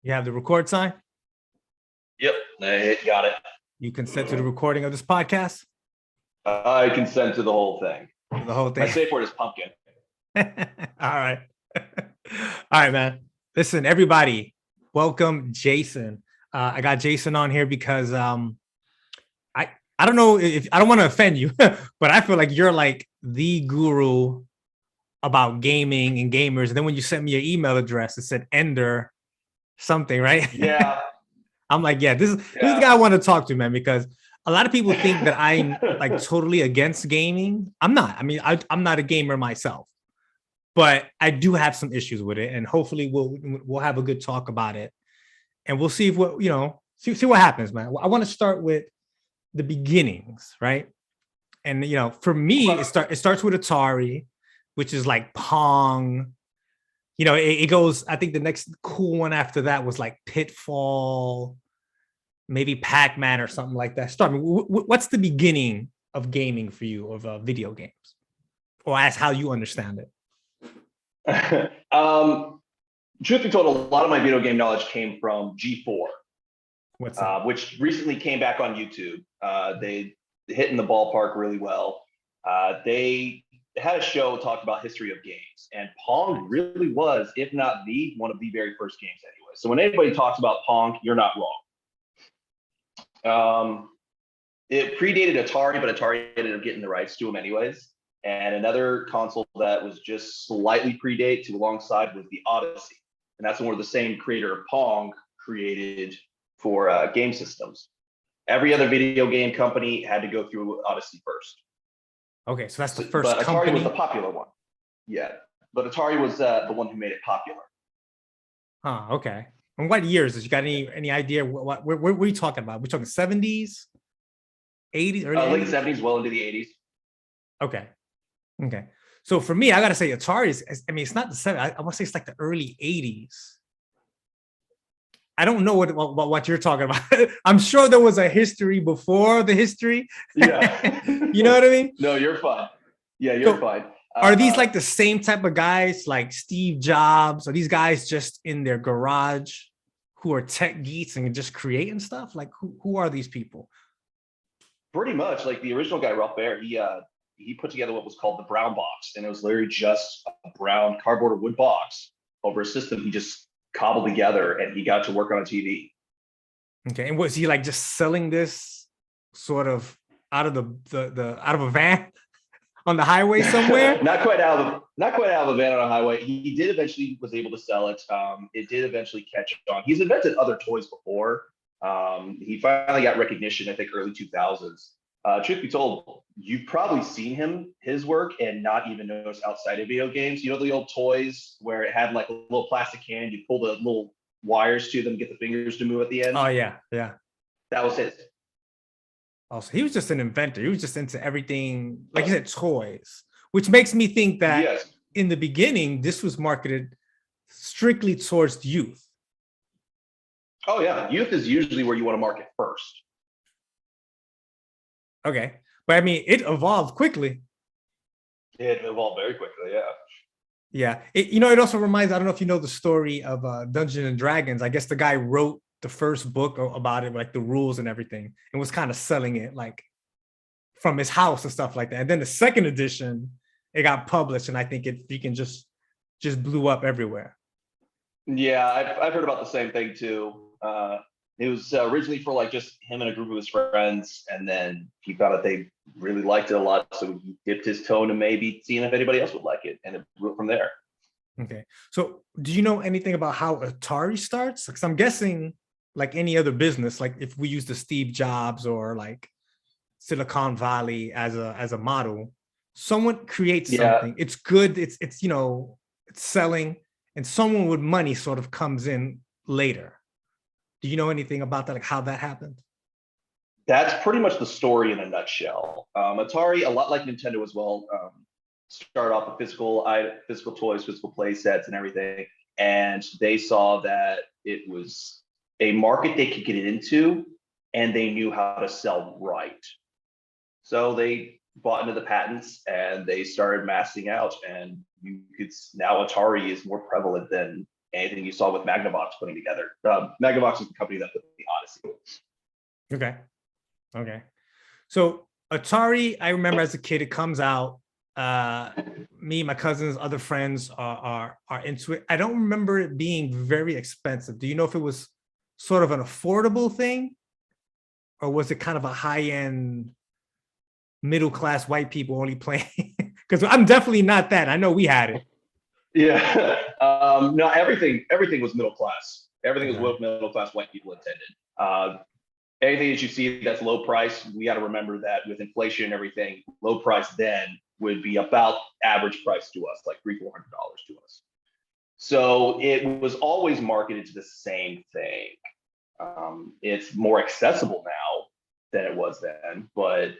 You have the record sign? Yep, I got it. You consent to the recording of this podcast? I consent to the whole thing. The whole thing? My safe word is pumpkin. All right. All right, man. Listen, everybody, welcome Jason. I got Jason on here because I don't know if I don't want to offend you, but I feel like you're like the guru about gaming and gamers. And then when you sent me your email address, it said Ender something, right? Yeah. I'm like, yeah, this is the guy I want to talk to, man, because a lot of people think that I'm like totally against gaming. I'm not. I mean, I'm not a gamer myself, but I do have some issues with it, and hopefully we'll have a good talk about it, and we'll see if what see what happens, man. I want to start with the beginnings, right? And for me, it starts with Atari, which is like Pong. It goes. I think the next cool one after that was like Pitfall, maybe Pac-Man or something like that. Start me. What's the beginning of gaming for you, of video games, or as how you understand it? Truth be told, a lot of my video game knowledge came from G4, which recently came back on YouTube. They hit in the ballpark really well. They had a show talked about history of games, and Pong really was, if not one of the very first games anyway. So when anybody talks about Pong, you're not wrong. It predated Atari, but Atari ended up getting the rights to them anyways. And another console that was just slightly predate to alongside was the Odyssey. And that's where the same creator of Pong created for game systems. Every other video game company had to go through Odyssey first. Okay, so that's the first but Atari company. was the popular one. Yeah, but Atari was the one who made it popular. Oh, okay. And what years? You got any idea what where are we talking about? We're talking 70s, 80s, or late 70s, well into the 80s. Okay. So for me, I gotta say Atari is. I mean, it's not the 70s. I want to say it's like the early 80s. I don't know what you're talking about. I'm sure there was a history before the history. Yeah. You know what I mean? No, you're fine. Yeah, you're fine. Are these like the same type of guys like Steve Jobs? Are these guys just in their garage who are tech geeks and just creating stuff? Like who are these people? Pretty much like the original guy, Ralph Baer, he put together what was called the brown box. And it was literally just a brown cardboard or wood box over a system he just cobbled together, and he got to work on a TV. Okay. And was he like just selling this sort of out of the out of a van on the highway somewhere? not quite out of a van on a highway. He did eventually was able to sell it. It did eventually catch on. He's invented other toys before. He finally got recognition, I think, early 2000s. Truth be told, you've probably seen his work and not even noticed outside of video games. You know the old toys where it had like a little plastic hand, you pull the little wires to them, get the fingers to move at the end? Oh, yeah. That was his. Also, he was just an inventor. He was just into everything, like you said, toys, which makes me think that in the beginning, this was marketed strictly towards youth. Oh, yeah. Youth is usually where you want to market first. Okay. But I mean, it evolved quickly. It evolved very quickly, yeah. Yeah. It also reminds, I don't know if you know the story of Dungeons and Dragons. I guess the guy wrote the first book about it, like the rules and everything, and was kind of selling it like from his house and stuff like that. And then the second edition, it got published, and I think it just blew up everywhere. Yeah, I've heard about the same thing too. It was originally for like just him and a group of his friends, and then he found out they really liked it a lot, so he dipped his toe into maybe seeing if anybody else would like it, and it grew from there. Okay, so do you know anything about how Atari starts? Because I'm guessing, like any other business, like if we use the Steve Jobs or like Silicon Valley as a model, someone creates something. It's good. It's selling, and someone with money sort of comes in later. Do you know anything about that, like how that happened? That's pretty much the story in a nutshell. Atari, a lot like Nintendo as well, started off with physical toys, physical play sets and everything. And they saw that it was a market they could get into, and they knew how to sell right. So they bought into the patents, and they started massing out. And now Atari is more prevalent than anything you saw with Magnavox putting together. Magnavox is the company that put the Odyssey. Okay. Okay. So Atari, I remember as a kid, it comes out. Me, my cousins, other friends are into it. I don't remember it being very expensive. Do you know if it was sort of an affordable thing, or was it kind of a high-end, middle-class white people only playing? Because I'm definitely not that. I know we had it. Yeah. No, everything was middle class. Everything was what middle class white people intended. Anything that you see that's low price, we got to remember that with inflation and everything, low price then would be about average price to us, like $300-400 to us. So it was always marketed to the same thing. It's more accessible now than it was then, but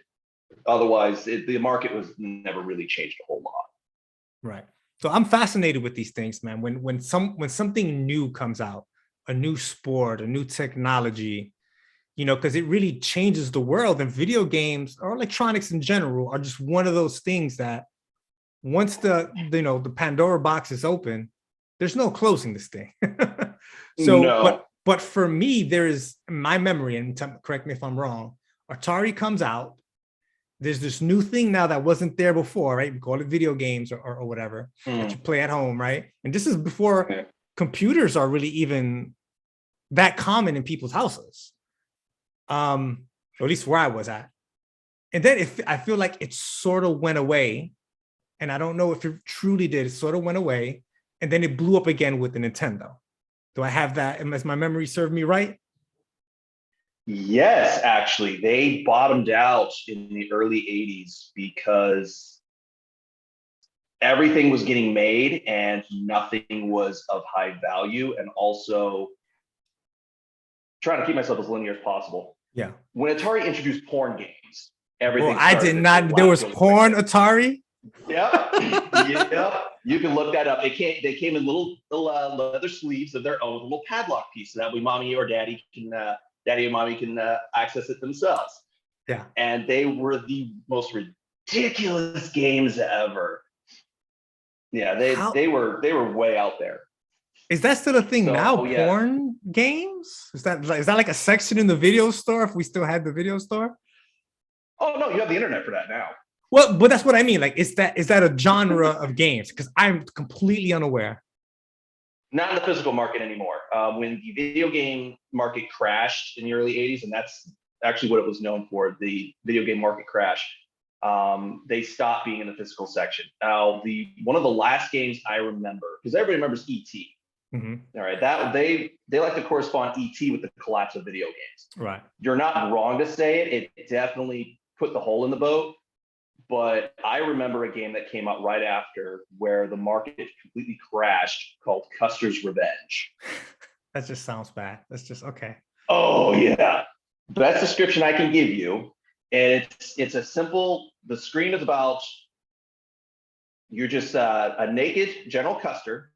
otherwise, the market was never really changed a whole lot. Right. So I'm fascinated with these things, man. When something new comes out, a new sport, a new technology, because it really changes the world. And video games or electronics in general are just one of those things that once the Pandora box is open, there's no closing this thing. So, No. but for me, there is, in my memory, and correct me if I'm wrong, Atari comes out. There's this new thing now that wasn't there before, right? We call it video games or whatever that you play at home, right? And this is before computers are really even that common in people's houses. Or at least where I was at. And then I feel like it sort of went away. And I don't know if it truly did. It sort of went away. And then it blew up again with the Nintendo. Do I have that? Does my memory serve me right? Yes, actually, they bottomed out in the early 80s because everything was getting made and nothing was of high value. And also trying to keep myself as linear as possible. Yeah. When Atari introduced porn games, everything. Well, I did not. There was porn Atari. Yep. Yep. You can look that up. They came in little leather sleeves of their own, little padlock piece, so that way mommy or daddy and mommy can access it themselves. Yeah. And they were the most ridiculous games ever. Yeah, they were way out there. Is that still a thing now? Yeah. Porn games? Is that like a section in the video store if we still had the video store? Oh no, you have the internet for that now. Well, but that's what I mean. Like, is that a genre of games? Because I'm completely unaware. Not in the physical market anymore. When the video game market crashed in the early 80s, and that's actually what it was known for, the video game market crash, they stopped being in the physical section. Now, one of the last games I remember, because everybody remembers E.T. Mm-hmm. All right, that they like to correspond E.T. with the collapse of video games. Right. You're not wrong to say it. It definitely put the hole in the boat. But I remember a game that came out right after where the market completely crashed called Custer's Revenge. That just sounds bad. That's just okay. Oh, yeah. Best description I can give you. And it's a simple, the screen is about, you're just a naked General Custer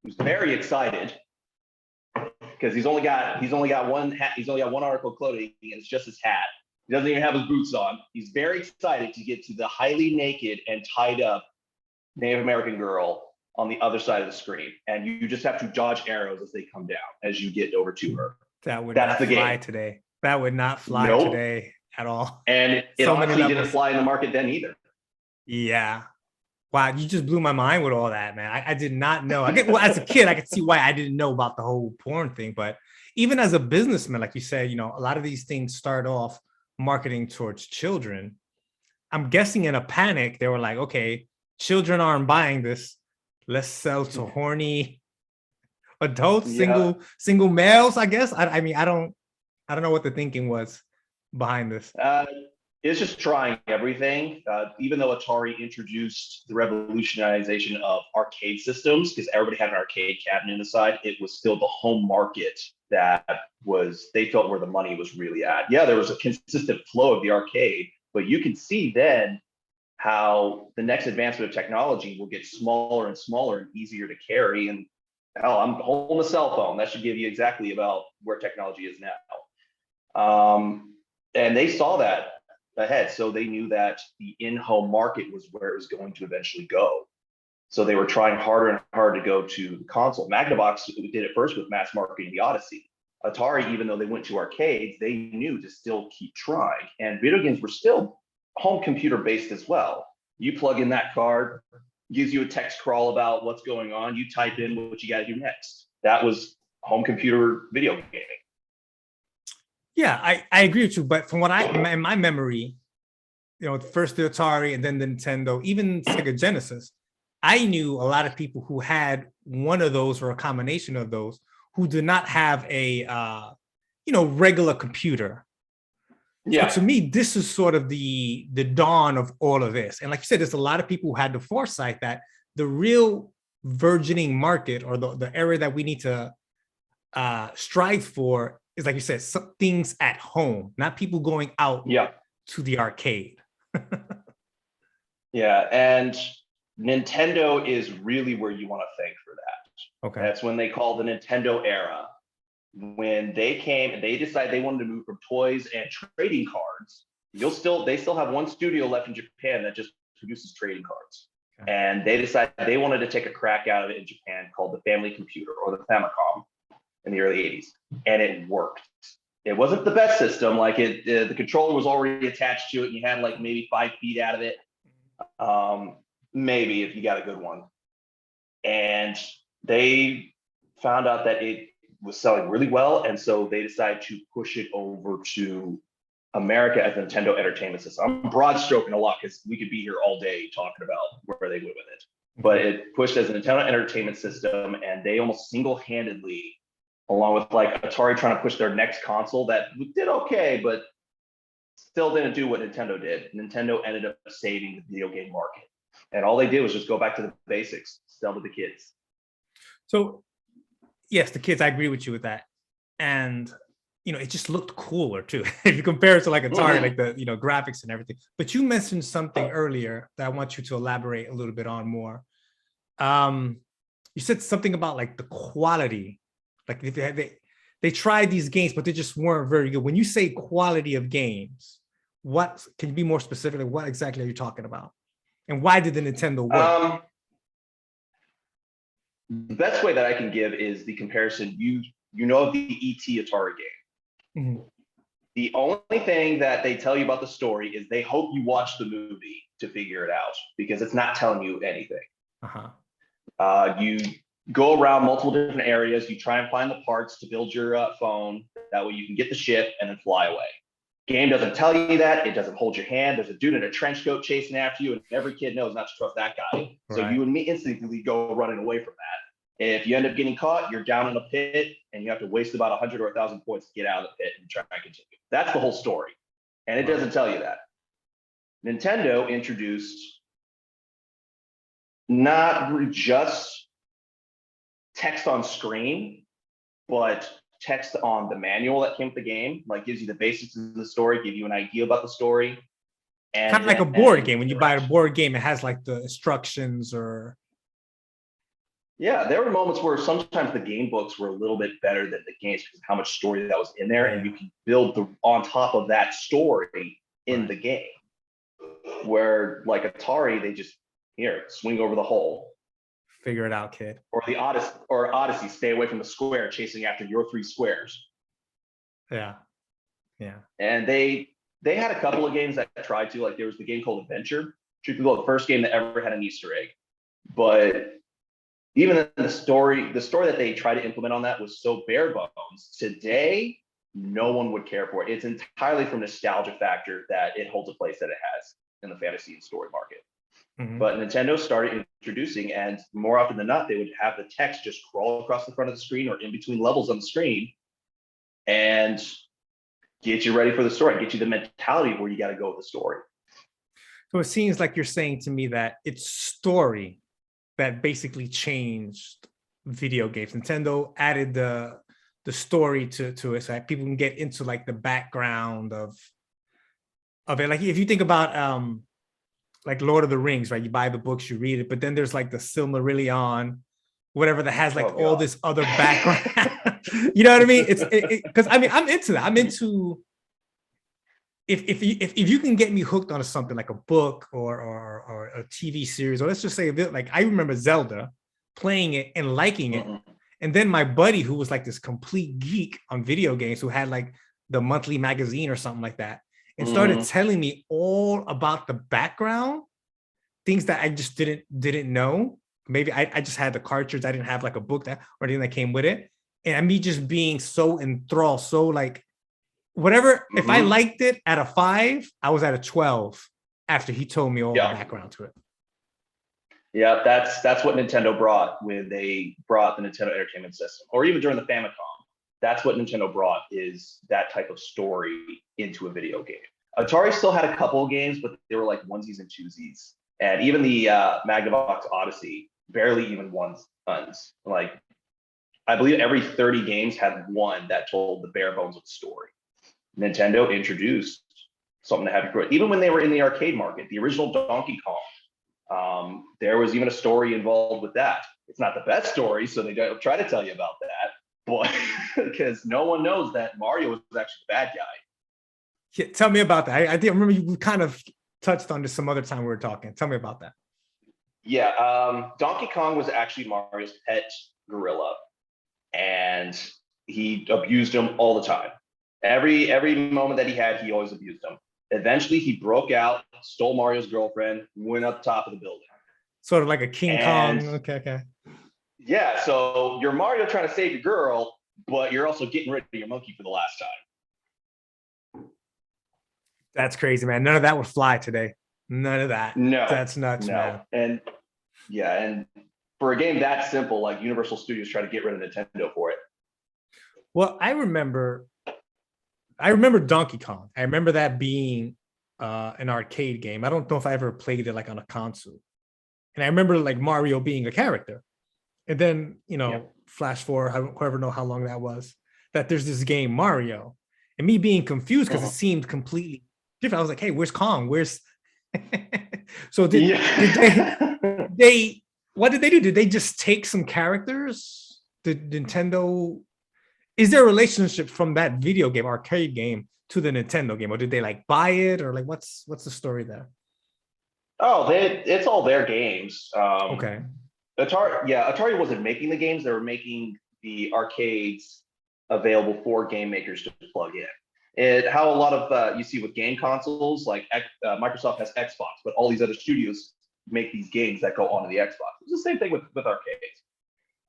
who's very excited because he's only got one hat, he's only got one article of clothing, and it's just his hat. He doesn't even have his boots on. He's very excited to get to the highly naked and tied up Native American girl on the other side of the screen. And you just have to dodge arrows as they come down as you get over to her. That's not fly today. That would not fly today at all. And it honestly didn't fly in the market then either. Yeah. Wow, you just blew my mind with all that, man. I did not know. As a kid, I could see why I didn't know about the whole porn thing. But even as a businessman, like you said, a lot of these things start off marketing towards children. I'm guessing in a panic, they were like, okay, children aren't buying this. Let's sell to horny adults, single males, I guess. I mean, I don't know what the thinking was behind this. It's just trying everything. Even though Atari introduced the revolutionization of arcade systems, because everybody had an arcade cabinet in the side, it was still the home market that they felt where the money was really at. Yeah, there was a consistent flow of the arcade, but you can see then how the next advancement of technology will get smaller and smaller and easier to carry. And hell, I'm holding a cell phone. That should give you exactly about where technology is now. And they saw that ahead, so they knew that the in-home market was where it was going to eventually go. So they were trying harder and harder to go to the console. Magnavox did it first with mass marketing the Odyssey. Atari, even though they went to arcades, they knew to still keep trying. And video games were still home computer based as well. You plug in that card, gives you a text crawl about what's going on. You type in what you got to do next. That was home computer video gaming. Yeah, I agree with you. But from what in my memory, first the Atari and then the Nintendo, even Sega Genesis, I knew a lot of people who had one of those or a combination of those who did not have a regular computer. Yeah. So to me, this is sort of the dawn of all of this. And like you said, there's a lot of people who had the foresight that the real burgeoning market or the area that we need to strive for is, like you said, some things at home, not people going out to the arcade. Yeah, and Nintendo is really where you want to thank for that. Okay. That's when they call the Nintendo era. When they came and they decided they wanted to move from toys and trading cards. They still have one studio left in Japan that just produces trading cards. Okay. And they decided they wanted to take a crack out of it in Japan called the Family Computer or the Famicom in the early 80s. And it worked. It wasn't the best system. Like the controller was already attached to it and you had like maybe 5 feet out of it. Maybe if you got a good one. And they found out that it was selling really well, and so they decided to push it over to America as a Nintendo Entertainment System. I'm broad stroking a lot because we could be here all day talking about where they went with it. But it pushed as a Nintendo Entertainment System, and they almost single-handedly, along with like Atari trying to push their next console that did okay, but still didn't do what Nintendo did. Nintendo ended up saving the video game market. And all they did was just go back to the basics, sell to the kids. So yes, the kids, I agree with you with that. And, it just looked cooler too. If you compare it to like Atari, like the, graphics and everything. But you mentioned something earlier that I want you to elaborate a little bit on more. You said something about like the quality. Like they tried these games, but they just weren't very good. When you say quality of games, what can you be more specific? Like what exactly are you talking about? And why did the Nintendo work? The best way that I can give is the comparison. You know of the E.T. Atari game. Mm-hmm. The only thing that they tell you about the story is they hope you watch the movie to figure it out because it's not telling you anything. You go around multiple different areas. You try and find the parts to build your phone. That way you can get the ship and then fly away. Game doesn't tell you that. It doesn't hold your hand. There's a dude in a trench coat chasing after you, and every kid knows not to trust that guy. Right. So you and me instantly go running away from that. If you end up getting caught, you're down in a pit, and you have to waste about 100 or 1,000 points to get out of the pit and try and continue. That's the whole story, and it doesn't tell you that. Nintendo introduced not just text on screen, but text on the manual that came with the game, like gives you the basics of the story, give you an idea about the story. And kind of like a board game. When you buy a board game, it has like the instructions or. Yeah, there were moments where sometimes the game books were a little bit better than the games because of how much story that was in there, and you can build on top of that story in the game. Where like Atari, they just swing over the hole. Figure it out, kid. Or the Odyssey, stay away from the square, chasing after your 3 squares. Yeah. And they had a couple of games that tried to, like there was the game called Adventure. Truth be told, the first game that ever had an Easter egg. But even the story that they tried to implement on that was so bare bones. Today, no one would care for it. It's entirely from nostalgia factor that it holds a place that it has in the fantasy and story market. Mm-hmm. But Nintendo started introducing, and more often than not, they would have the text just crawl across the front of the screen or in between levels on the screen and get you ready for the story, get you the mentality of where you got to go with the story. So it seems like you're saying to me that it's story that basically changed video games. Nintendo added the story to it so that people can get into like the background of it. Like if you think about like Lord of the Rings, right? You buy the books, you read it, but then there's like the Silmarillion, whatever that has like all this other background. You know what I mean? It's because I mean I'm into that. I'm into if you can get me hooked on something like a book or a TV series, or let's just say like I remember Zelda playing it and liking it. And then my buddy, who was like this complete geek on video games, who had like the monthly magazine or something like that, and started telling me all about the background, things that I just didn't know. Maybe I just had the cartridge. I didn't have like a book that or anything that came with it. And me just being so enthralled, so like whatever. If I liked it at a 5, I was at a 12 after he told me all the background to it. Yeah, that's what Nintendo brought when they brought the Nintendo Entertainment System, or even during the Famicom. That's what Nintendo brought, is that type of story into a video game. Atari still had a couple of games, but they were like onesies and twosies. And even the Magnavox Odyssey barely even won tons. Like, I believe every 30 games had one that told the bare bones of the story. Nintendo introduced something to have you grow. Even when they were in the arcade market, the original Donkey Kong, there was even a story involved with that. It's not the best story, so they don't try to tell you about that, but because no one knows that Mario was actually the bad guy. Yeah, tell me about that. I remember you kind of touched on this some other time we were talking. Tell me about that. Yeah, Donkey Kong was actually Mario's pet gorilla, and he abused him all the time. Every moment that he had, he always abused him. Eventually, he broke out, stole Mario's girlfriend, went up top of the building. Sort of like a King Kong. Okay. Yeah, so you're Mario trying to save your girl, but you're also getting rid of your monkey for the last time. That's crazy, man. None of that would fly today. None of that. No. That's nuts, man. And for a game that simple, like Universal Studios tried to get rid of Nintendo for it. Well, I remember Donkey Kong. I remember that being an arcade game. I don't know if I ever played it like on a console. And I remember like Mario being a character. And then, flash forward, whoever know how long that was, that there's this game Mario, and me being confused because it seemed completely different. I was like, hey, where's Kong? Where's so did they what did they do? Did they just take some characters? Did Nintendo, is there a relationship from that video game, arcade game, to the Nintendo game, or did they like buy it, or like what's the story there? Oh, it's all their games. Okay. Atari wasn't making the games; they were making the arcades available for game makers to plug in. How a lot of you see with game consoles, like Microsoft has Xbox, but all these other studios make these games that go onto the Xbox. It's the same thing with arcades.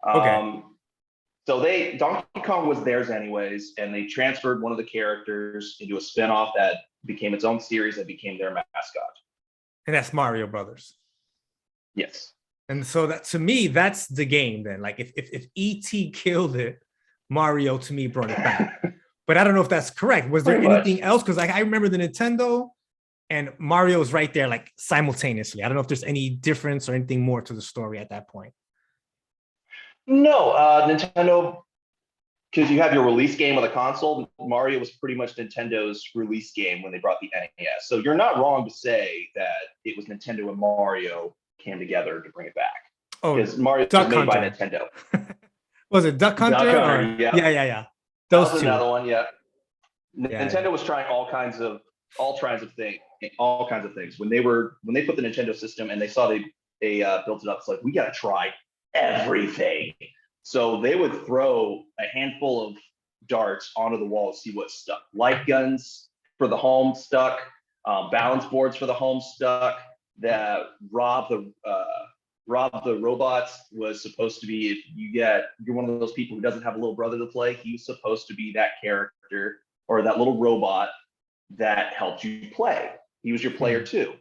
Okay. So Donkey Kong was theirs anyways, and they transferred one of the characters into a spinoff that became its own series that became their mascot. And that's Mario Brothers. Yes. And so that, to me, that's the game then. Like if E.T. killed it, Mario to me brought it back. But I don't know if that's correct. Was there anything else? Because I remember the Nintendo and Mario's right there like simultaneously. I don't know if there's any difference or anything more to the story at that point. No, Nintendo, because you have your release game of the console, Mario was pretty much Nintendo's release game when they brought the NES. So you're not wrong to say that it was Nintendo and Mario came together to bring it back. Oh, because Mario was made by Nintendo. Was it Duck Hunter? Yeah. Those two. Another one, yeah. Nintendo was trying all kinds of things. When they put the Nintendo system and they saw they built it up, it's like, we got to try everything. So they would throw a handful of darts onto the wall to see what stuck. Light guns for the home stuck, balance boards for the home stuck. That Rob the robots was supposed to be, if you're one of those people who doesn't have a little brother to play, he was supposed to be that character or that little robot that helped you play. He was your player too.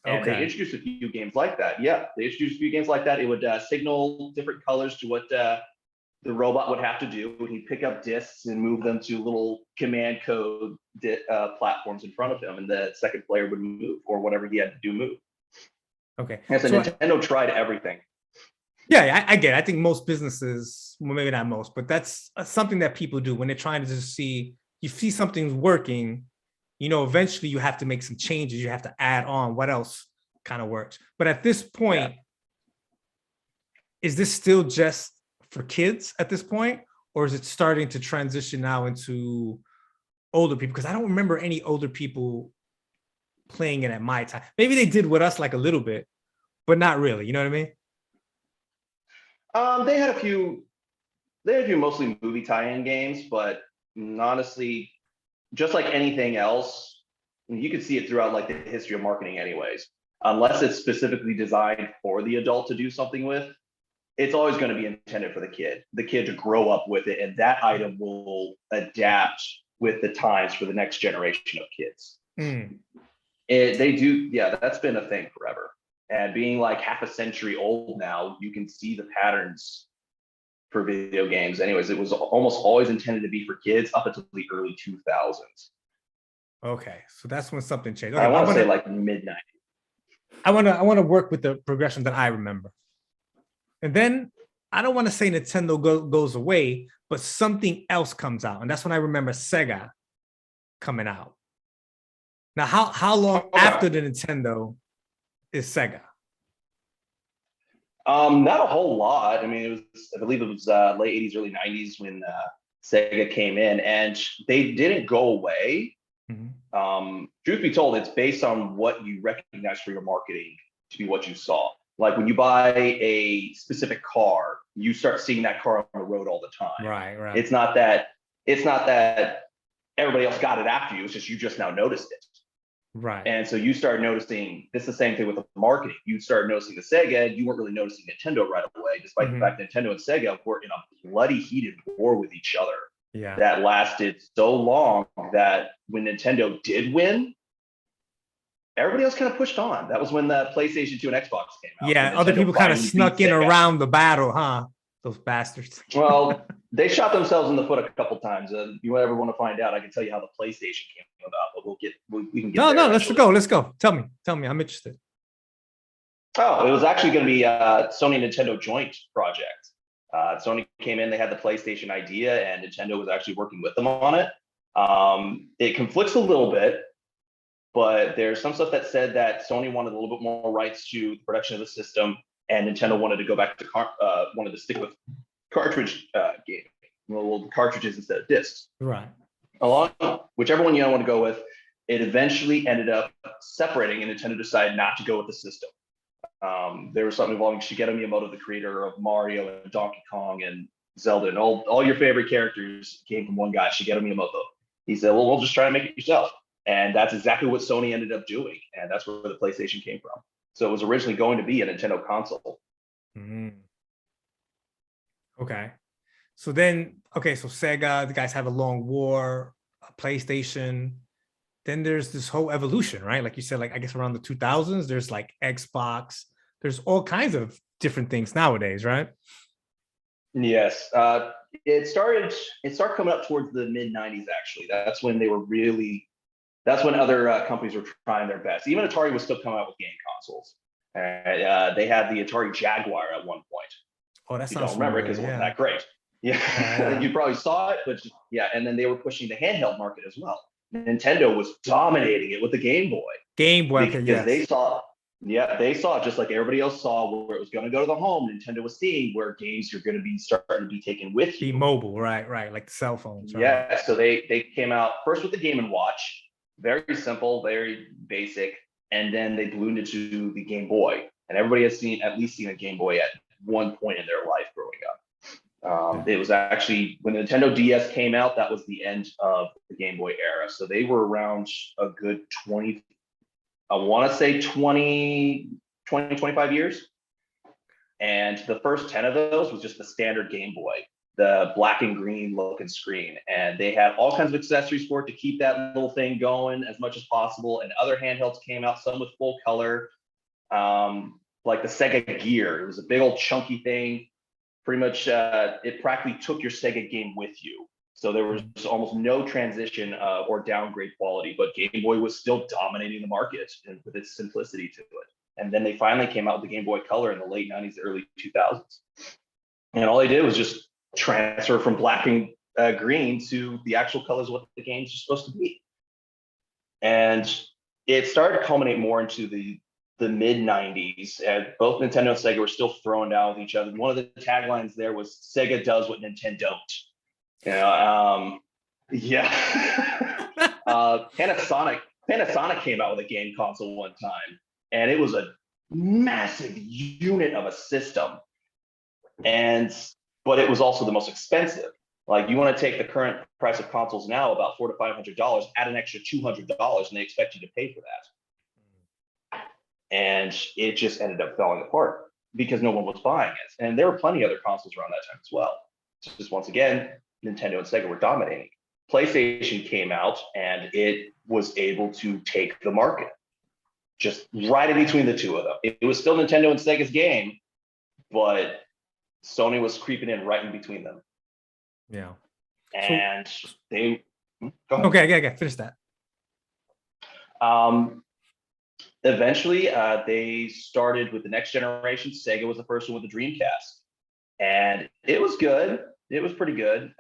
And they introduced a few games like that. Yeah, they introduced a few games like that. It would signal different colors to what the robot would have to do. He'd pick up discs and move them to little command code platforms in front of him, and the second player would move, or whatever he had to do move. Okay. And so Nintendo tried everything. Yeah, I get it. I think most businesses, well, maybe not most, but that's something that people do when they're trying to just see, you see something's working, eventually you have to make some changes. You have to add on what else kind of works. But at this point, is this still just for kids at this point? Or is it starting to transition now into older people, because I don't remember any older people playing it at my time. Maybe they did with us like a little bit, but not really. You know what I mean? They had a few. They had a few mostly movie tie-in games, but honestly, just like anything else, you can see it throughout like the history of marketing, anyways. Unless it's specifically designed for the adult to do something with, it's always going to be intended for the kid to grow up with it, and that item will adapt with the times for the next generation of kids. Mm. They do, yeah, that's been a thing forever. And being like half a century old now, you can see the patterns for video games. Anyways, it was almost always intended to be for kids up until the early 2000s. Okay, so that's when something changed. Okay, I want to say like mid 90s. I want to work with the progression that I remember. And then I don't want to say Nintendo goes away, but something else comes out. And that's when I remember Sega coming out. Now, how long after the Nintendo is Sega? Not a whole lot. I mean, I believe it was late 80s, early 90s when Sega came in, and they didn't go away. Mm-hmm. Truth be told, it's based on what you recognize for your marketing to be what you saw. Like when you buy a specific car, you start seeing that car on the road all the time. Right. It's not that everybody else got it after you. It's just you just now noticed it. Right. And so you start noticing, this is the same thing with the marketing. You start noticing the Sega, you weren't really noticing Nintendo right away, despite the fact Nintendo and Sega were in a bloody heated war with each other. Yeah. That lasted so long that when Nintendo did win, everybody else kind of pushed on. That was when the PlayStation 2 and Xbox came out. Yeah, other people kind of snuck in around the battle, huh? Those bastards. Well, they shot themselves in the foot a couple times. If you ever want to find out, I can tell you how the PlayStation came about, but we can get there. No, let's go. Tell me. I'm interested. Oh, it was actually going to be a Sony Nintendo joint project. Sony came in, they had the PlayStation idea, and Nintendo was actually working with them on it. It conflicts a little bit, but there's some stuff that said that Sony wanted a little bit more rights to the production of the system, and Nintendo wanted to go back to wanted to stick with cartridge gaming, well, cartridges instead of discs. Right. Along whichever one you want to go with, it eventually ended up separating, and Nintendo decided not to go with the system. There was something involving Shigeru Miyamoto, the creator of Mario and Donkey Kong and Zelda, and all your favorite characters came from one guy, Shigeru Miyamoto. He said, well, we'll just try to make it yourself. And that's exactly what Sony ended up doing. And that's where the PlayStation came from. So it was originally going to be a Nintendo console. Mm-hmm. Okay. So Sega, the guys have a long war, PlayStation. Then there's this whole evolution, right? Like you said, like I guess around the 2000s, there's like Xbox. There's all kinds of different things nowadays, right? Yes. It started coming up towards the mid 90s, actually. That's when other companies were trying their best. Even Atari was still coming out with game consoles. They had the Atari Jaguar at one point. Oh, that sounds familiar. You don't remember it because it wasn't that great. Yeah, you probably saw it, but yeah. And then they were pushing the handheld market as well. Nintendo was dominating it with the Game Boy. Because yes. They saw just like everybody else saw where it was going to go to the home. Nintendo was seeing where games are going to be starting to be taken with you. Be mobile, right, like the cell phones. Right? Yeah, so they came out first with the Game & Watch, very simple, very basic, and then they ballooned into the Game Boy. And everybody has at least seen a Game Boy at one point in their life growing up. It was actually when the Nintendo DS came out, that was the end of the Game Boy era. So they were around a good 20, I want to say 25 years. And the first 10 of those was just the standard Game Boy, the black and green looking screen. And they had all kinds of accessories for it to keep that little thing going as much as possible. And other handhelds came out, some with full color, like the Sega Gear. It was a big old chunky thing. Pretty much, it practically took your Sega game with you. So there was almost no transition or downgrade quality, but Game Boy was still dominating the market with its simplicity to it. And then they finally came out with the Game Boy Color in the late 90s, early 2000s. And all they did was just transfer from black and green to the actual colors what the games are supposed to be. And it started to culminate more into the mid 90s, and both Nintendo and Sega were still throwing down with each other. One of the taglines there was Sega does what Nintendo don't. Yeah. Panasonic came out with a game console one time, and it was a massive unit of a system. But it was also the most expensive. Like, you want to take the current price of consoles now, about $400 to $500, add an extra $200, and they expect you to pay for that. And it just ended up falling apart because no one was buying it. And there were plenty of other consoles around that time as well. Just once again, Nintendo and Sega were dominating. PlayStation came out and it was able to take the market, just right in between the two of them. It was still Nintendo and Sega's game, but Sony was creeping in right in between them. Yeah. And they go ahead. Okay, finish that. Eventually, they started with the next generation. Sega was the first one with the Dreamcast, and it was good. It was pretty good.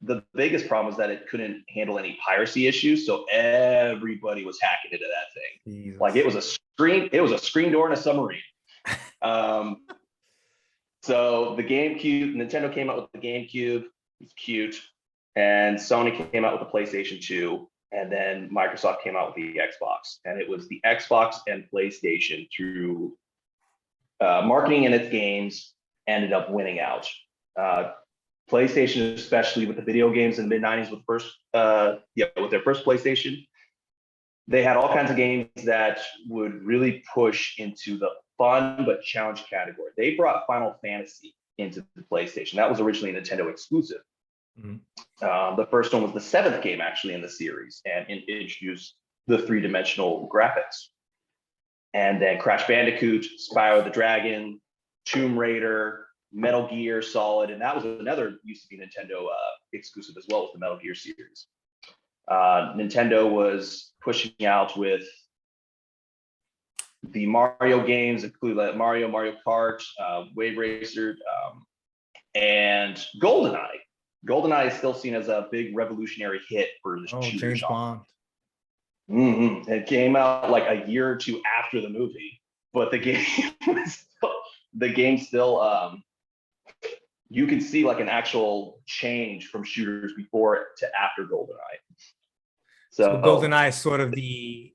The biggest problem was that it couldn't handle any piracy issues, so everybody was hacking into that thing. Jesus. Like, it was a screen door in a submarine. So the GameCube, Nintendo came out with the GameCube. It's cute, and Sony came out with the PlayStation 2, and then Microsoft came out with the Xbox. And it was the Xbox and PlayStation, through marketing in its games, ended up winning out. PlayStation, especially with the video games in the mid '90s, with their first PlayStation, they had all kinds of games that would really push into the fun but challenge category. They brought Final Fantasy into the PlayStation. That was originally a Nintendo exclusive. Mm-hmm. The first one was the 7th game actually in the series, and it introduced the 3-dimensional graphics. And then Crash Bandicoot, Spyro the Dragon, Tomb Raider, Metal Gear Solid, and that was another used to be Nintendo exclusive as well, as the Metal Gear series. Nintendo was pushing out with the Mario games, including Mario Kart, Wave Racer, and GoldenEye. GoldenEye is still seen as a big revolutionary hit for the shooter James genre. Bond. Mm-hmm. It came out like a year or two after the movie, but the game still you can see like an actual change from shooters before to after GoldenEye. So GoldenEye is sort of the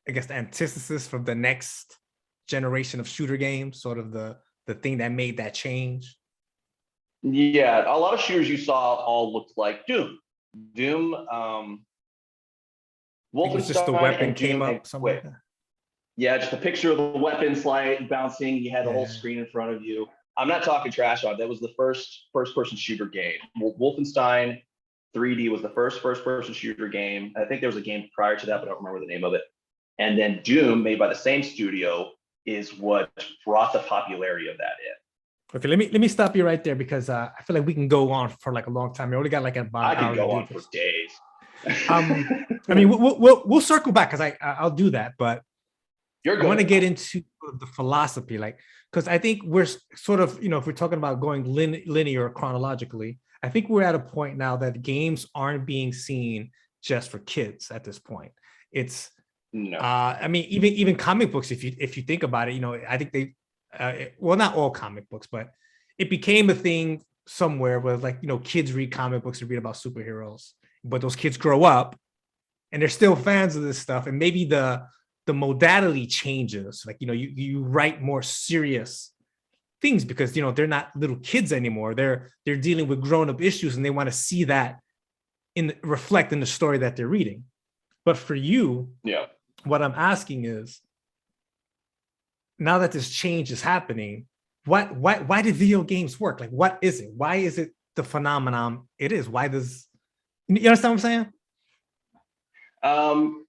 antithesis from the next generation of shooter games, sort of the thing that made that change. Yeah, a lot of shooters you saw all looked like Doom. Wolfenstein, just the weapon came up somewhere. Yeah, just a picture of the weapon slide bouncing. You had the whole screen in front of you. I'm not talking trash on it. That was the first-person shooter game. Wolfenstein 3D was the first-person shooter game. I think there was a game prior to that, but I don't remember the name of it. And then Doom, made by the same studio, is what brought the popularity of that in. Okay, let me stop you right there, because I feel like we can go on for like a long time. We only got like about I can go on for days. I mean, we'll circle back, because I'll do that, but I want to get into the philosophy, like, because I think we're sort of, if we're talking about going linear chronologically, I think we're at a point now that games aren't being seen just for kids at this point. It's no. I mean, even comic books, if you think about it, I think they, well, not all comic books, but it became a thing somewhere where, like, kids read comic books and read about superheroes, but those kids grow up and they're still fans of this stuff, and maybe the modality changes. Like, you write more serious things because, they're not little kids anymore. They're dealing with grown-up issues, and they want to see that reflect in the story that they're reading. But for you, what I'm asking is, now that this change is happening, why do video games work? Like, what is it? Why is it the phenomenon it is? Why does, you understand what I'm saying?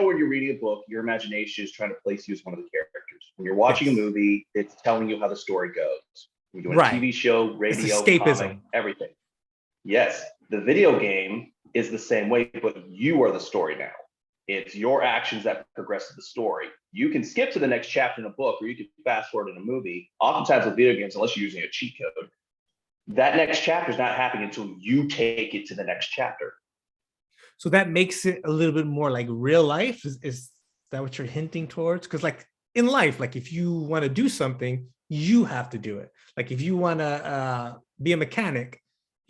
When you're reading a book, your imagination is trying to place you as one of the characters. When you're watching a movie, it's telling you how the story goes. When you're doing a TV show, radio, escapism, comic, everything. Yes, the video game is the same way, but you are the story now. It's your actions that progress the story. You can skip to the next chapter in a book, or you can fast forward in a movie. Oftentimes with video games, unless you're using a cheat code, that next chapter is not happening until you take it to the next chapter. So that makes it a little bit more like real life. Is that what you're hinting towards? Because, like, in life, like, if you want to do something, you have to do it. Like, if you want to be a mechanic,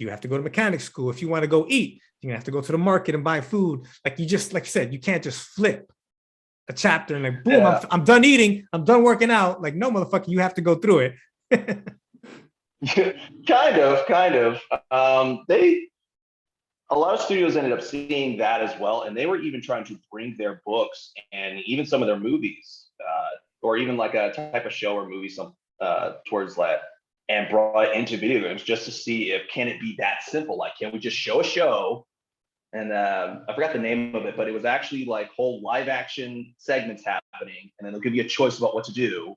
you have to go to mechanic school. If you want to go eat, you're gonna have to go to the market and buy food. Like you said, you can't just flip a chapter and like, boom, Yeah. I'm done eating, I'm done working out. Like, no, motherfucker, you have to go through it. Kind of. A lot of studios ended up seeing that as well, and they were even trying to bring their books and even some of their movies, or even like a type of show or movie, towards that, and brought it into video games just to see if can it be that simple? Like, can we just show a show? And I forgot the name of it, but it was actually like whole live action segments happening, and then they'll give you a choice about what to do,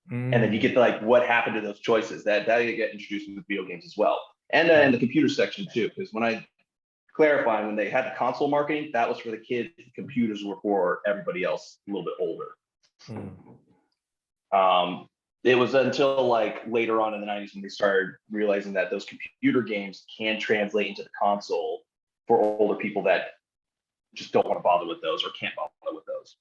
and then you get like what happened to those choices. That you get introduced with video games as well, and in the computer section too. Because when they had the console marketing, that was for the kids. The computers were for everybody else, a little bit older. It was until like later on in the 90s when they started realizing that those computer games can translate into the console for older people that just don't want to bother with those or can't bother with those.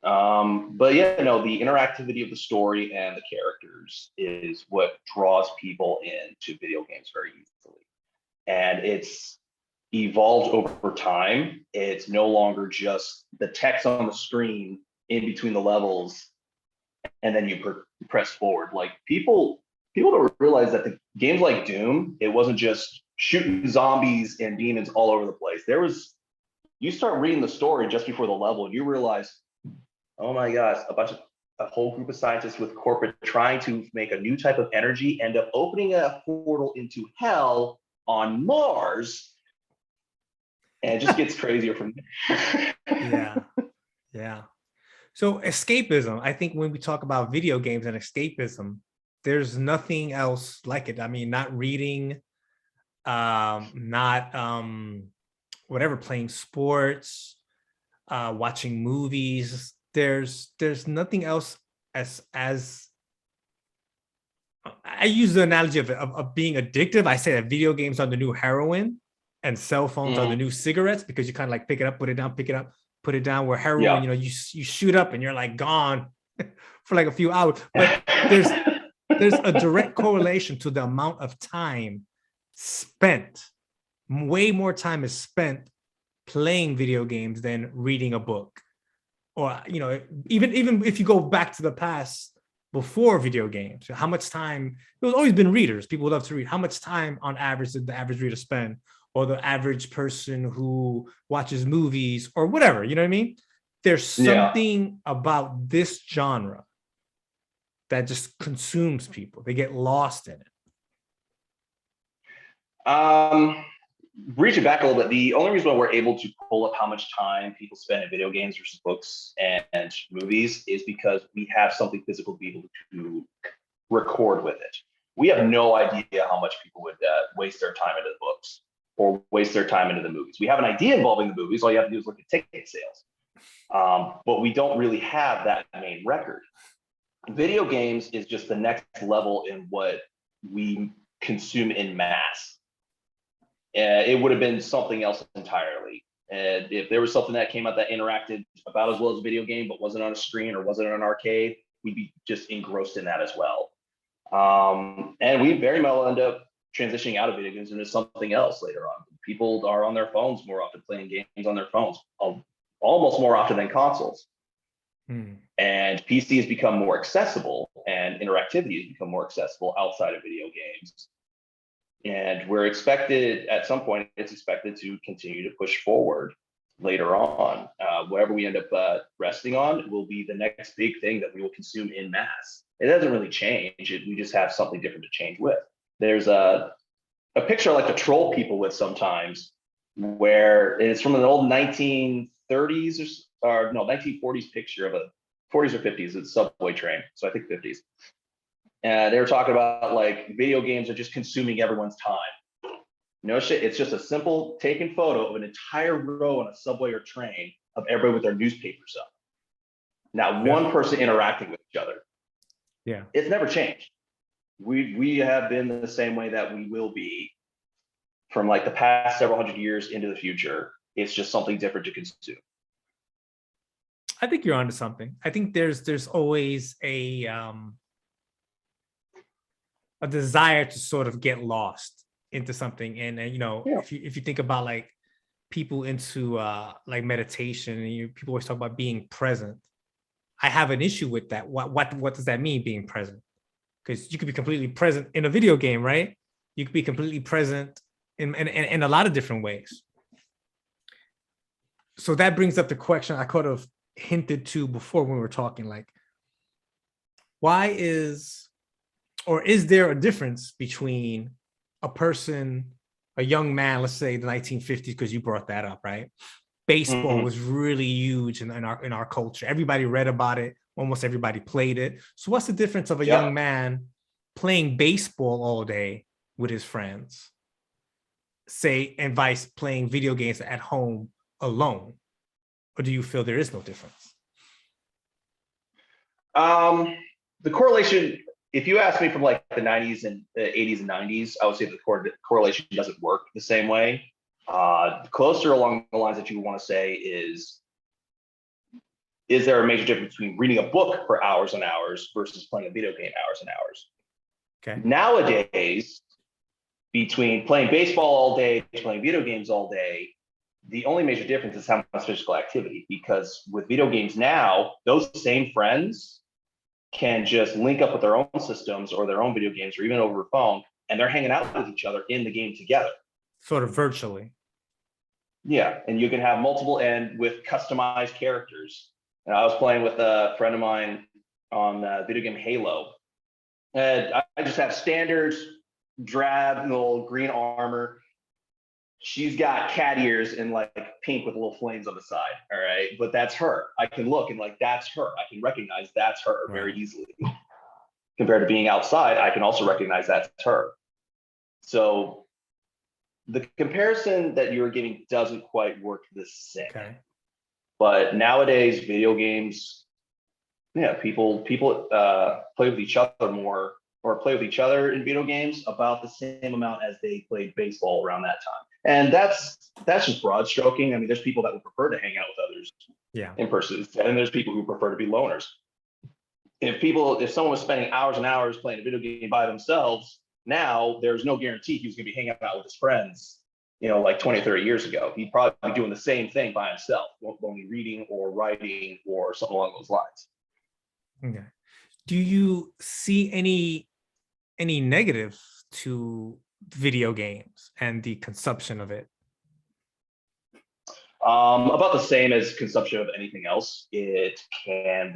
But yeah, the interactivity of the story and the characters is what draws people into video games very easily. And it's evolved over time. It's no longer just the text on the screen in between the levels, and then you press forward. Like people don't realize that the games like Doom, it wasn't just shooting zombies and demons all over the place. You start reading the story just before the level, and you realize, oh my gosh, a whole group of scientists with corporate trying to make a new type of energy end up opening a portal into hell on Mars, and it just gets crazier from there. Yeah. So escapism, I think when we talk about video games and escapism, there's nothing else like it. I mean, not reading, not playing sports, watching movies. There's nothing else as I use the analogy of being addictive. I say that video games are the new heroin and cell phones are the new cigarettes, because you kind of like pick it up, put it down, pick it up, put it down. Where heroin, you shoot up and you're like gone for like a few hours. But there's a direct correlation to the amount of time spent. Way more time is spent playing video games than reading a book. Or, even if you go back to the past before video games, how much time, there's always been readers. People love to read. How much time on average did the average reader spend? Or the average person who watches movies or whatever, you know what I mean? There's something about this genre that just consumes people. They get lost in it. Reaching back a little bit, the only reason why we're able to pull up how much time people spend in video games versus books and movies is because we have something physical to be able to record with it. We have no idea how much people would waste their time into the books or waste their time into the movies. We have an idea involving the movies. All you have to do is look at ticket sales. But we don't really have that main record. Video games is just the next level in what we consume in mass. It would have been something else entirely. And if there was something that came out that interacted about as well as a video game, but wasn't on a screen or wasn't in an arcade, we'd be just engrossed in that as well. And we very well end up transitioning out of video games into something else later on. People are on their phones more often, playing games on their phones, almost more often than consoles. And PC has become more accessible, and interactivity has become more accessible outside of video games. And we're expected, at some point, it's expected to continue to push forward later on. Whatever we end up resting on will be the next big thing that we will consume in mass. It doesn't really change. We just have something different to change with. There's a picture I like to troll people with sometimes, where it's from an old 1930s or 1940s picture of a 40s or 50s. It's a subway train, so I think 50s. And they were talking about like video games are just consuming everyone's time. No shit, it's just a simple taken photo of an entire row on a subway or train of everybody with their newspapers up. Not one person interacting with each other. Yeah. It's never changed. We have been the same way that we will be from like the past several hundred years into the future. It's just something different to consume. I think you're onto something. I think there's always a a desire to sort of get lost into something. And you know, Yeah. if you think about like people into like meditation, and people always talk about being present. I have an issue with that. What does that mean, being present? Because you could be completely present in a video game, right? You could be completely present in a lot of different ways. So that brings up the question I could have hinted to before when we were talking, like, why is there a difference between a person, a young man, let's say the 1950s, because you brought that up, right? Baseball was really huge in our culture. Everybody read about it. Almost everybody played it. So what's the difference of a young man playing baseball all day with his friends, say, and vice playing video games at home alone? Or do you feel there is no difference? The correlation, if you ask me from like the 90s and the 80s and 90s, I would say the correlation doesn't work the same way. Closer along the lines that you want to say is there a major difference between reading a book for hours and hours versus playing a video game hours and hours? Okay. Nowadays, between playing baseball all day, playing video games all day, the only major difference is how much physical activity, because with video games now, those same friends can just link up with their own systems or their own video games or even over a phone, and they're hanging out with each other in the game together. Sort of virtually. Yeah, and you can have multiple and with customized characters. And I was playing with a friend of mine on video game Halo, and I just have standard drab little green armor. She's got cat ears and like pink with little flames on the side. All right. But that's her. I can look and like, that's her. I can recognize that's her very easily. Compared to being outside, I can also recognize that's her. So the comparison that you're giving doesn't quite work the same. Okay. But nowadays, video games, people play with each other more, or play with each other in video games about the same amount as they played baseball around that time. And that's just broad stroking. I mean, there's people that would prefer to hang out with others in person, and there's people who prefer to be loners. If someone was spending hours and hours playing a video game by themselves, now there's no guarantee he was going to be hanging out with his friends, like 20 or 30 years ago. He'd probably be doing the same thing by himself, only reading or writing or something along those lines. Okay. Do you see any negative to video games and the consumption of it? About the same as consumption of anything else. It can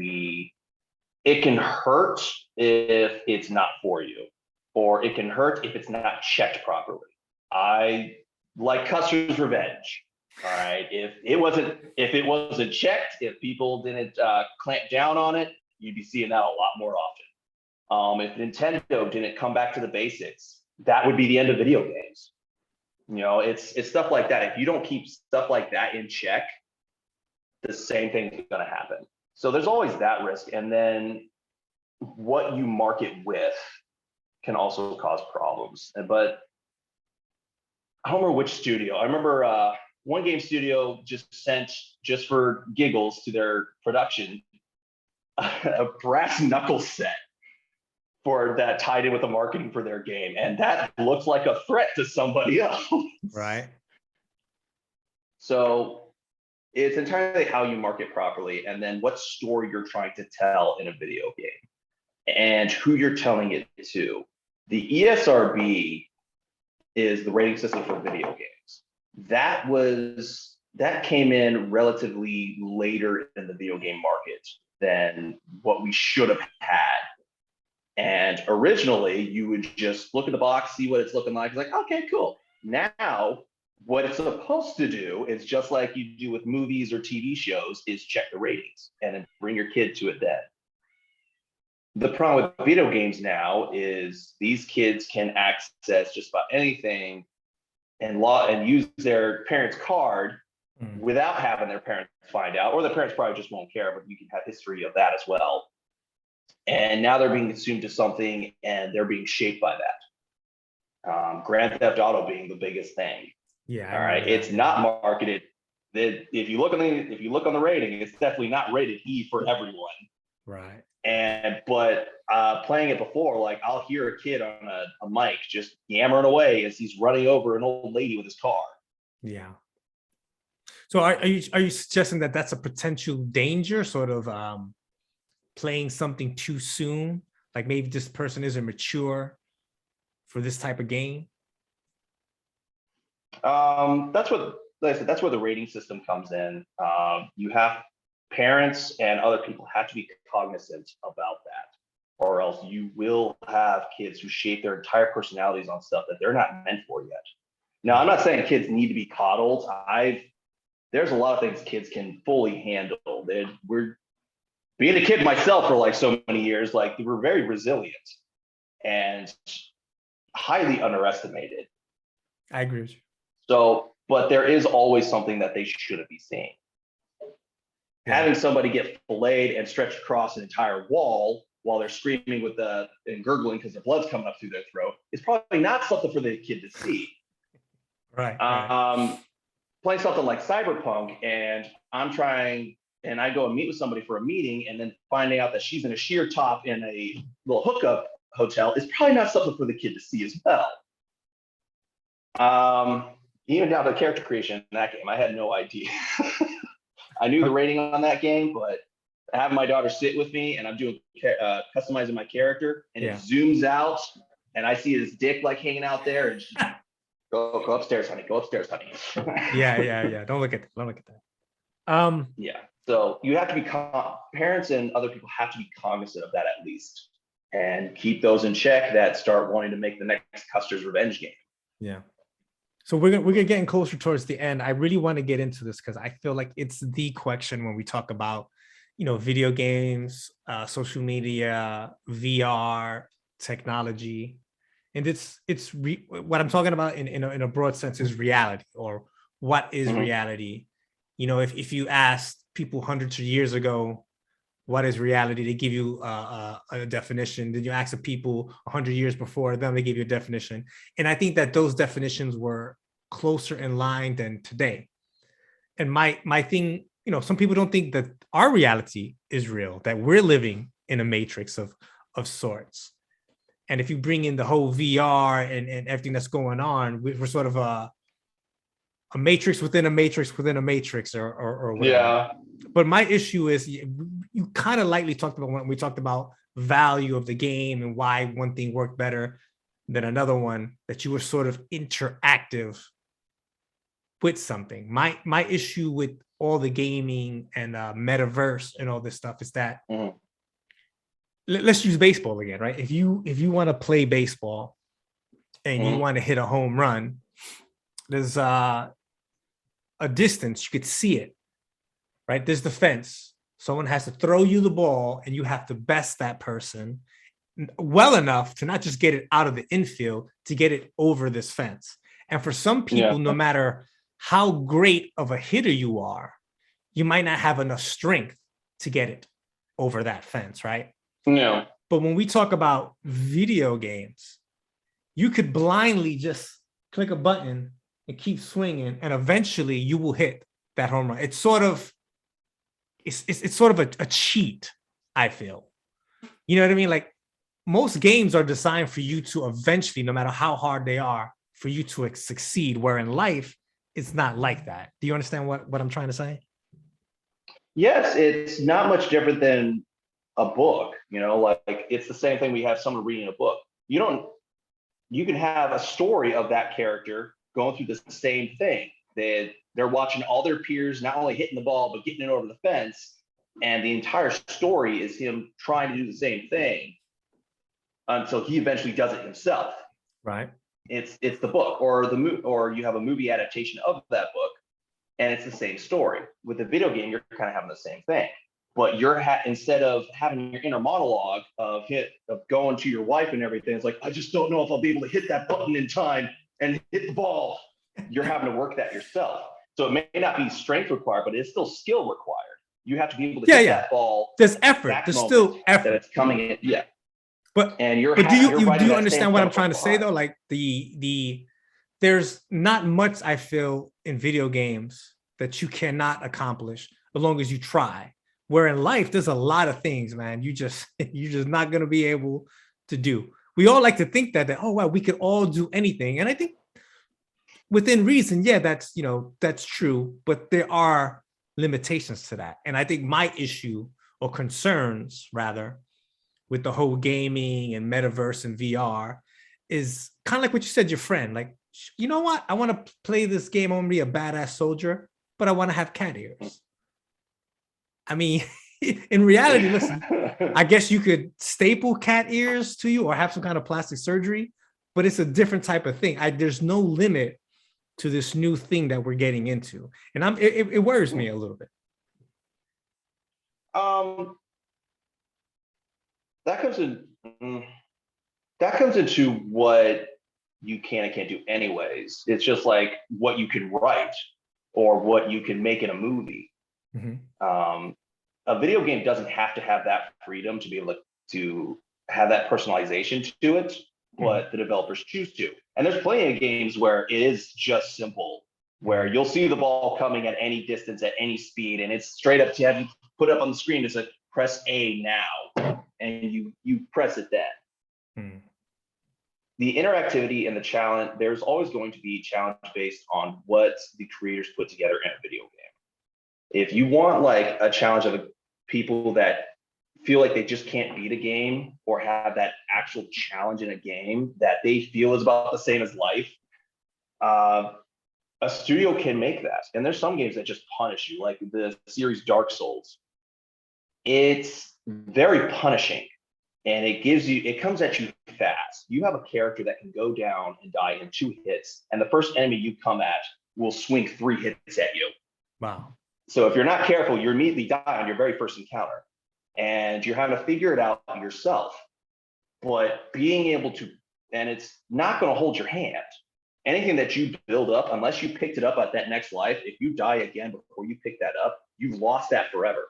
hurt if it's not for you, or it can hurt if it's not checked properly. I like Custer's Revenge. All right. If it wasn't checked, if people didn't clamp down on it, you'd be seeing that a lot more often. If Nintendo didn't come back to the basics, that would be the end of video games. It's stuff like that. If you don't keep stuff like that in check, the same thing is going to happen. So there's always that risk. And then what you market with can also cause problems. But I don't remember which studio. I remember one game studio just sent, just for giggles to their production, a brass knuckle set for that tied in with the marketing for their game. And that looks like a threat to somebody else. Right. So it's entirely how you market properly, and then what story you're trying to tell in a video game and who you're telling it to. The ESRB is the rating system for video games. That came in relatively later in the video game market than what we should have had. And originally, you would just look at the box, see what it's looking like. It's like, okay, cool. Now, what it's supposed to do is just like you do with movies or TV shows, is check the ratings and then bring your kid to it then. The problem with video games now is these kids can access just about anything and use their parents' card without having their parents find out, or the parents probably just won't care, but you can have history of that as well. And now they're being consumed to something, and they're being shaped by that. Grand Theft Auto being the biggest thing. Yeah. All right. It's not marketed. If you look on the rating, it's definitely not rated E for everyone. Right. But playing it before, like I'll hear a kid on a mic just yammering away as he's running over an old lady with his car. Yeah. So are you suggesting that that's a potential danger, sort of playing something too soon? Like maybe this person isn't mature for this type of game? That's what, like I said, that's where the rating system comes in. You have parents and other people have to be cognizant about that, or else you will have kids who shape their entire personalities on stuff that they're not meant for yet. Now, I'm not saying kids need to be coddled. There's a lot of things kids can fully handle. We're being a kid myself for like so many years, like we're very resilient and highly underestimated. I agree with you. So, but there is always something that they shouldn't be seeing. Yeah. Having somebody get filleted and stretched across an entire wall while they're screaming and gurgling because the blood's coming up through their throat is probably not something for the kid to see. Right. Playing something like Cyberpunk, and I go and meet with somebody for a meeting, and then finding out that she's in a sheer top in a little hookup hotel is probably not something for the kid to see as well. Even down to character creation in that game, I had no idea. I knew the rating on that game, but having my daughter sit with me and I'm doing customizing my character, and it zooms out, and I see his dick like hanging out there, and she's, go upstairs, honey. Go upstairs, honey. Yeah. Don't look at that. Yeah. So you have to be parents and other people have to be cognizant of that at least, and keep those in check that start wanting to make the next Custer's Revenge game. Yeah. So we're getting closer towards the end. I really want to get into this because I feel like it's the question when we talk about, video games, social media, VR, technology, and what I'm talking about in a broad sense is reality, or what is reality. If you asked people hundreds of years ago, what is reality, they give you a definition. Then you ask the people 100 years before them, they give you a definition. And I think that those definitions were closer in line than today. And my thing, some people don't think that our reality is real, that we're living in a matrix of sorts. And if you bring in the whole VR and everything that's going on, we're sort of a matrix within a matrix within a matrix, or whatever. Yeah. But my issue is you kind of lightly talked about when we talked about value of the game and why one thing worked better than another one, that you were sort of interactive with something. My issue with all the gaming and metaverse and all this stuff is that let's use baseball again, right? If you want to play baseball and you want to hit a home run, there's a distance, you could see it, right? There's the fence. Someone has to throw you the ball and you have to best that person well enough to not just get it out of the infield, to get it over this fence. And for some people, no matter how great of a hitter you are, you might not have enough strength to get it over that fence, right? No. But when we talk about video games, you could blindly just click a button and keep swinging, and eventually you will hit that home run. It's sort of a cheat, I feel. You know what I mean? Like, most games are designed for you to eventually, no matter how hard they are, for you to succeed, where in life, it's not like that. Do you understand what I'm trying to say? Yes, it's not much different than a book, like it's the same thing. We have someone reading a book. You can have a story of that character going through the same thing. They're watching all their peers not only hitting the ball, but getting it over the fence. And the entire story is him trying to do the same thing until he eventually does it himself. Right. It's the book, or you have a movie adaptation of that book, and it's the same story. With a video game, you're kind of having the same thing, but instead of having your inner monologue of going to your wife and everything, it's like, I just don't know if I'll be able to hit that button in time and hit the ball. You're having to work that yourself. So it may not be strength required, but it's still skill required. You have to be able to hit that ball. There's effort. There's still effort that it's coming in. Yeah. But do you understand what I'm trying to say though? Like there's not much, I feel, in video games that you cannot accomplish as long as you try. Where in life, there's a lot of things, man, you're just not gonna be able to do. We all like to think that oh wow, we could all do anything. And I think within reason, yeah, that's that's true, but there are limitations to that. And I think my issue or concerns rather with the whole gaming and metaverse and VR is kind of like what you said, your friend, like, you know what? I want to play this game. I want to be a badass soldier, but I want to have cat ears. I mean, in reality, listen, I guess you could staple cat ears to you or have some kind of plastic surgery, but it's a different type of thing. There's no limit to this new thing that we're getting into. And it worries me a little bit. That comes into what you can and can't do anyways. It's just like what you can write or what you can make in a movie. Mm-hmm. A video game doesn't have to have that freedom to be able to have that personalization to it, but the developers choose to. And there's plenty of games where it is just simple, where you'll see the ball coming at any distance, at any speed, and it's straight up to have you put up on the screen. It's like, press A now, and you press it then. The interactivity and the challenge, there's always going to be challenge based on what the creators put together in a video game. If you want like a challenge of people that feel like they just can't beat a game or have that actual challenge in a game that they feel is about the same as life, a studio can make that. And there's some games that just punish you, like the series Dark Souls. It's very punishing, and it comes at you fast. You have a character that can go down and die in 2 hits, and the first enemy you come at will swing 3 hits at you. Wow. So if you're not careful, you immediately die on your very first encounter, and you're having to figure it out yourself. But being able to, and it's not going to hold your hand. Anything that you build up, unless you picked it up at that next life, if you die again before you pick that up, you've lost that forever.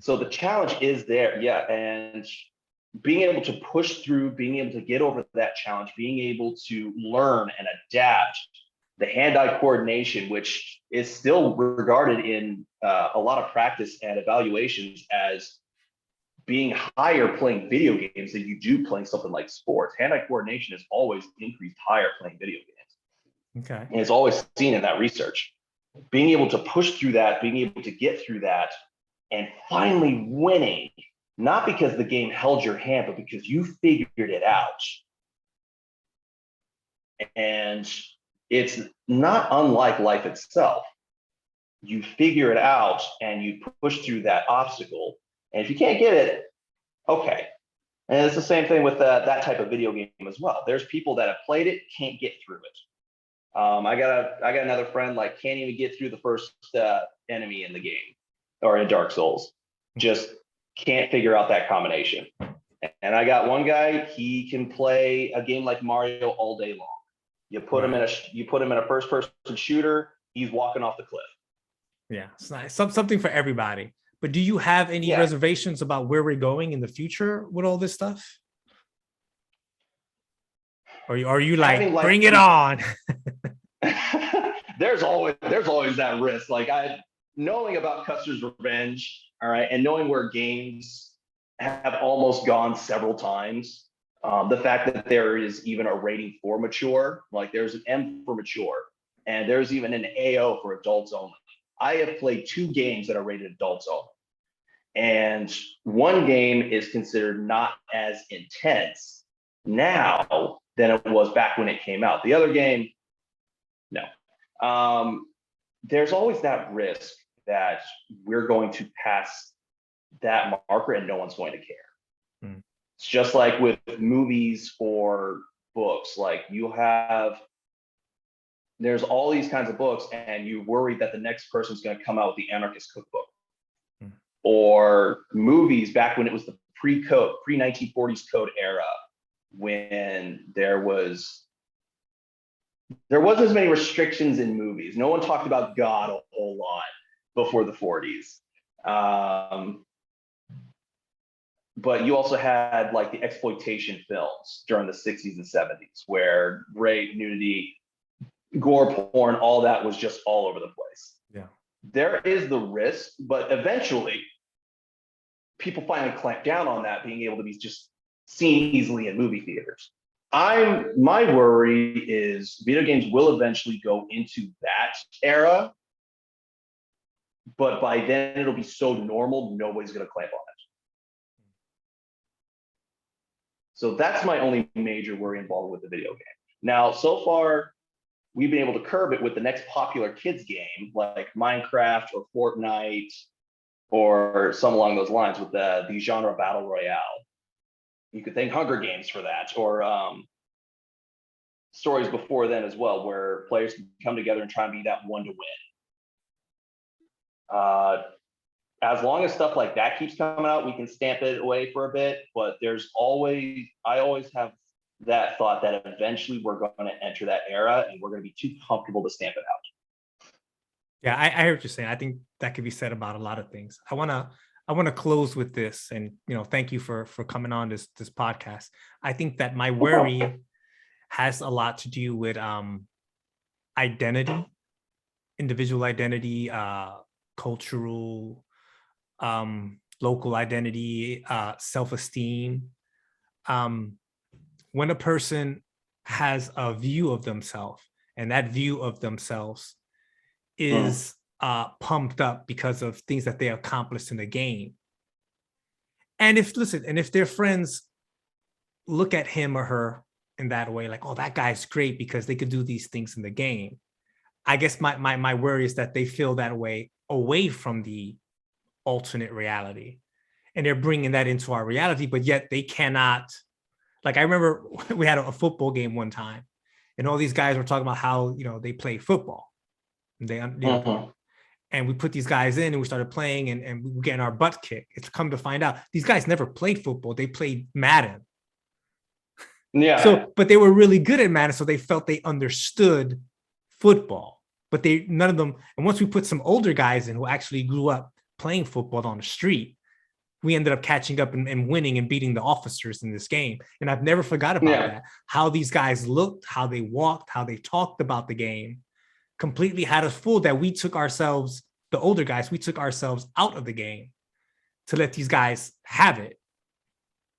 So the challenge is there, yeah, and being able to push through, being able to get over that challenge, being able to learn and adapt the hand-eye coordination, which is still regarded in a lot of practice and evaluations as being higher playing video games than you do playing something like sports. Hand-eye coordination is always increased higher playing video games. Okay. And it's always seen in that research. Being able to push through that, being able to get through that, and finally winning, not because the game held your hand, but because you figured it out. And it's not unlike life itself. You figure it out and you push through that obstacle. And if you can't get it, okay. And it's the same thing with that type of video game as well. There's people that have played it, can't get through it. I got another friend, like, can't even get through the first enemy in the game or in Dark Souls. Just can't figure out that combination. And I got one guy, he can play a game like Mario all day long. You put him in a first-person shooter, he's walking off the cliff. Yeah, it's nice. Something for everybody. But do you have any reservations about where we're going in the future with all this stuff? Or are you like, bring it on? There's always that risk. Like, knowing about Custer's Revenge, all right, and knowing where games have almost gone several times, the fact that there is even a rating for mature, like there's an M for mature, and there's even an AO for adults only. I have played 2 games that are rated adults only. And one game is considered not as intense now than it was back when it came out. The other game, no. There's always that risk that we're going to pass that marker and no one's going to care. It's just like with movies or books. Like, there's all these kinds of books, and you worry that the next person's going to come out with the anarchist cookbook. Or movies back when it was the pre-1940s code era, when there wasn't as many restrictions in movies. No one talked about God a whole lot before the 40s. But you also had like the exploitation films during the 60s and 70s, where rape, nudity, gore porn, all that was just all over the place. Yeah. there is the risk, but eventually people finally clamp down on that being able to be just seen easily in movie theaters. My worry is video games will eventually go into that era, but by then it'll be so normal, nobody's going to clamp on it. So that's my only major worry involved with the video game. Now, so far, we've been able to curb it with the next popular kids game like Minecraft or Fortnite or some along those lines with the genre battle royale. You could thank Hunger Games for that, or stories before then as well, where players can come together and try and be that one to win. As long as stuff like that keeps coming out, we can stamp it away for a bit. But I always have that thought that eventually we're going to enter that era and we're going to be too comfortable to stamp it out. Yeah, I hear what you're saying. I think that could be said about a lot of things. I wanna close with this, and thank you for coming on this podcast. I think that my worry has a lot to do with identity, individual identity, cultural, local identity, self-esteem. When a person has a view of themselves, and that view of themselves is pumped up because of things that they accomplished in the game. And if their friends look at him or her in that way, like, oh, that guy's great because they could do these things in the game. I guess my worry is that they feel that way away from the alternate reality. And they're bringing that into our reality, but yet they cannot. Like, I remember we had a football game one time, and all these guys were talking about how, they play football. And we put these guys in and we started playing, and we were getting our butt kicked. It's come to find out these guys never played football. They played Madden. Yeah. But they were really good at Madden. So they felt they understood football, but none of them. And once we put some older guys in who actually grew up playing football on the street, we ended up catching up and winning and beating the officers in this game. And I've never forgot about that. How these guys looked, how they walked, how they talked about the game, completely had us fooled that we took ourselves, the older guys, we took ourselves out of the game to let these guys have it.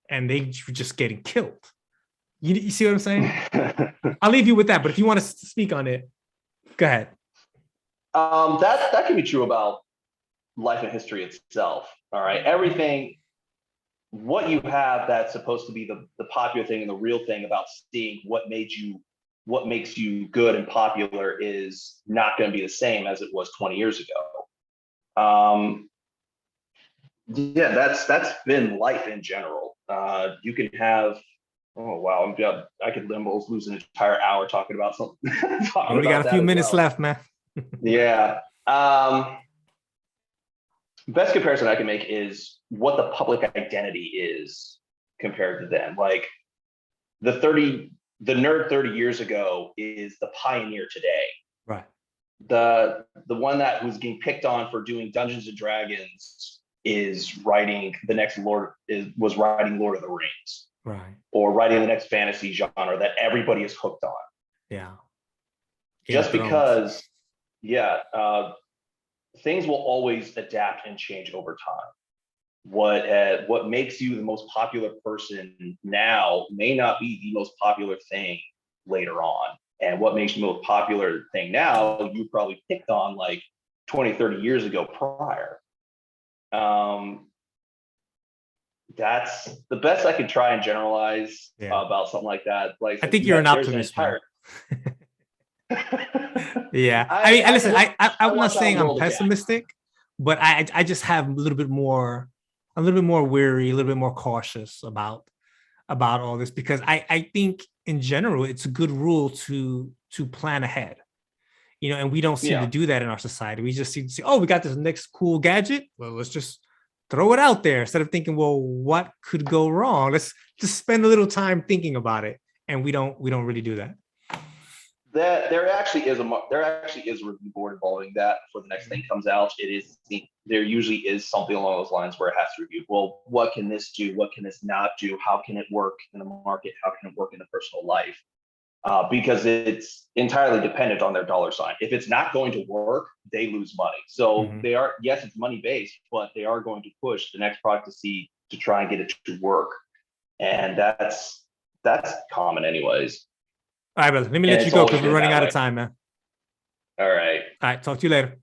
And they were just getting killed. You see what I'm saying? I'll leave you with that. But if you want to speak on it, go ahead. That can be true about life and history itself. All right. Everything, what you have that's supposed to be the popular thing and the real thing about seeing what makes you good and popular is not going to be the same as it was 20 years ago. That's been life in general. You can have, oh wow, I could almost lose an entire hour talking about something. We got a few minutes left, man. Yeah. Best comparison I can make is what the public identity is compared to then. Like the nerd 30 years ago is the pioneer today. Right. The one that was getting picked on for doing Dungeons and Dragons was writing Lord of the Rings. Right. Or writing the next fantasy genre that everybody is hooked on. Yeah. Just because, things will always adapt and change over time. What makes you the most popular person now may not be the most popular thing later on. And what makes you the most popular thing now, you probably picked on like 20, 30 years ago prior. That's the best I can try and generalize about something like that. Like, I think you're an optimist. Yeah. Listen, I'm not saying I'm pessimistic, but I just have a little bit more weary, a little bit more cautious about all this, because I think in general, it's a good rule to plan ahead, and we don't seem to do that in our society. We just seem to say, oh, we got this next cool gadget. Well, let's just throw it out there instead of thinking, well, what could go wrong? Let's just spend a little time thinking about it. And we don't really do that. There actually is a review board involving that before the next thing comes out. There usually is something along those lines where it has to review. Well, what can this do? What can this not do? How can it work in the market? How can it work in the personal life? because it's entirely dependent on their dollar sign. If it's not going to work, they lose money. So they are, yes, it's money based, but they are going to push the next product to try and get it to work. And that's common anyways. All right, brother. Let me And let you it's go always because we're been running that out way. of time, man. All right. All right, talk to you later.